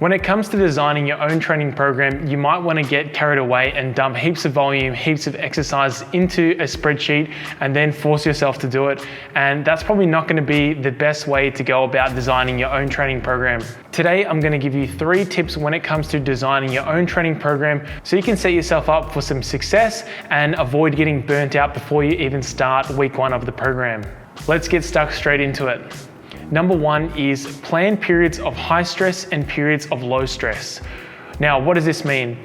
When it comes to designing your own training program, you might want to get carried away and dump heaps of volume, heaps of exercise into a spreadsheet and then force yourself to do it. And that's probably not going to be the best way to go about designing your own training program. Today, I'm going to give you 3 tips when it comes to designing your own training program so you can set yourself up for some success and avoid getting burnt out before you even start week 1 of the program. Let's get stuck straight into it. Number 1 is plan periods of high stress and periods of low stress. Now, what does this mean?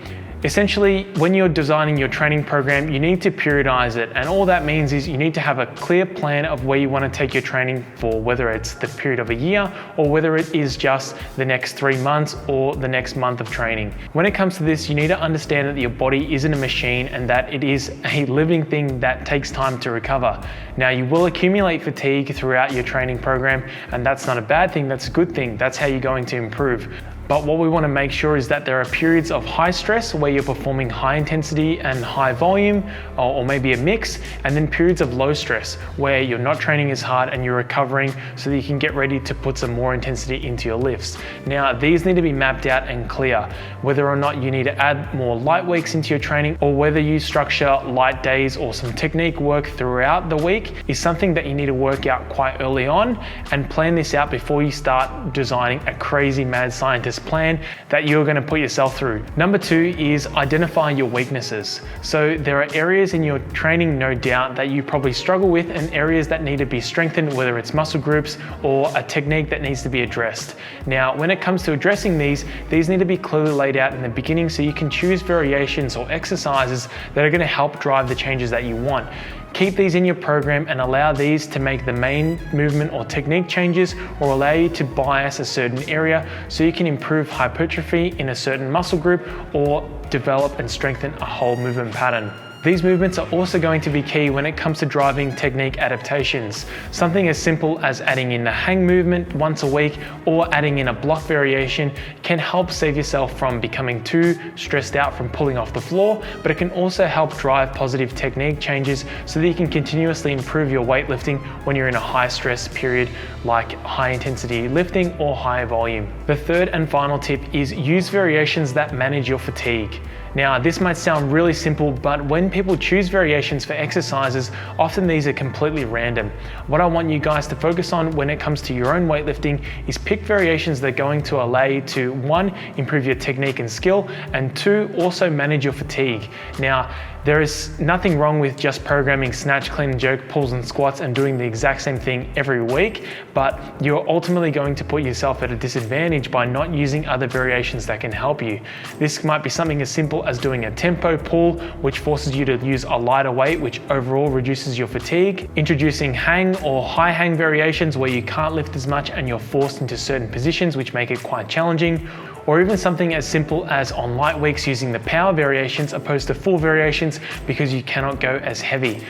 Essentially, when you're designing your training program, you need to periodize it. And all that means is you need to have a clear plan of where you want to take your training for, whether it's the period of a year or whether it is just the next 3 months or the next month of training. When it comes to this, you need to understand that your body isn't a machine and that it is a living thing that takes time to recover. Now, you will accumulate fatigue throughout your training program, and that's not a bad thing, that's a good thing. That's how you're going to improve. But what we want to make sure is that there are periods of high stress where you're performing high intensity and high volume, or maybe a mix, and then periods of low stress where you're not training as hard and you're recovering so that you can get ready to put some more intensity into your lifts. Now, these need to be mapped out and clear. Whether or not you need to add more light weeks into your training or whether you structure light days or some technique work throughout the week is something that you need to work out quite early on and plan this out before you start designing a crazy mad scientist plan that you're going to put yourself through. Number 2 is identify your weaknesses. So there are areas in your training, no doubt, that you probably struggle with and areas that need to be strengthened, whether it's muscle groups or a technique that needs to be addressed. Now, when it comes to addressing these need to be clearly laid out in the beginning so you can choose variations or exercises that are going to help drive the changes that you want. Keep these in your program and allow these to make the main movement or technique changes or allow you to bias a certain area so you can improve hypertrophy in a certain muscle group or develop and strengthen a whole movement pattern. These movements are also going to be key when it comes to driving technique adaptations. Something as simple as adding in the hang movement once a week or adding in a block variation can help save yourself from becoming too stressed out from pulling off the floor, but it can also help drive positive technique changes so that you can continuously improve your weightlifting when you're in a high stress period like high intensity lifting or high volume. The third and final tip is use variations that manage your fatigue. Now, this might sound really simple, but when people choose variations for exercises, often these are completely random. What I want you guys to focus on when it comes to your own weightlifting is pick variations that are going to allow you to 1, improve your technique and skill, and 2, also manage your fatigue. Now, there is nothing wrong with just programming snatch, clean and jerk, pulls and squats and doing the exact same thing every week, but you're ultimately going to put yourself at a disadvantage by not using other variations that can help you. This might be something as simple as doing a tempo pull, which forces you to use a lighter weight, which overall reduces your fatigue, introducing hang or high hang variations where you can't lift as much and you're forced into certain positions, which make it quite challenging, or even something as simple as on light weeks using the power variations opposed to full variations because you cannot go as heavy.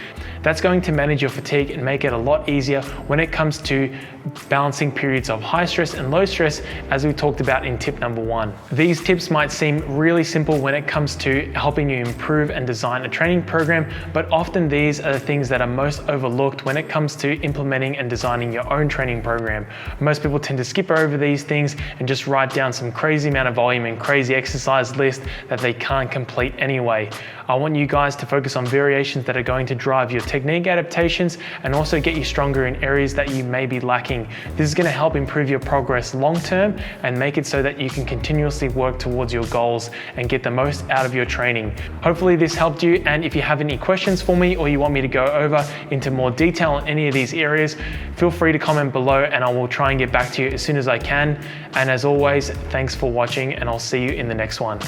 That's going to manage your fatigue and make it a lot easier when it comes to balancing periods of high stress and low stress, as we talked about in tip number 1. These tips might seem really simple when it comes to helping you improve and design a training program, but often these are the things that are most overlooked when it comes to implementing and designing your own training program. Most people tend to skip over these things and just write down some crazy amount of volume and crazy exercise list that they can't complete anyway. I want you guys to focus on variations that are going to drive your technique adaptations and also get you stronger in areas that you may be lacking. This is going to help improve your progress long term and make it so that you can continuously work towards your goals and get the most out of your training. Hopefully this helped you, and if you have any questions for me or you want me to go over into more detail on any of these areas, feel free to comment below and I will try and get back to you as soon as I can. And as always, thanks for watching and I'll see you in the next one.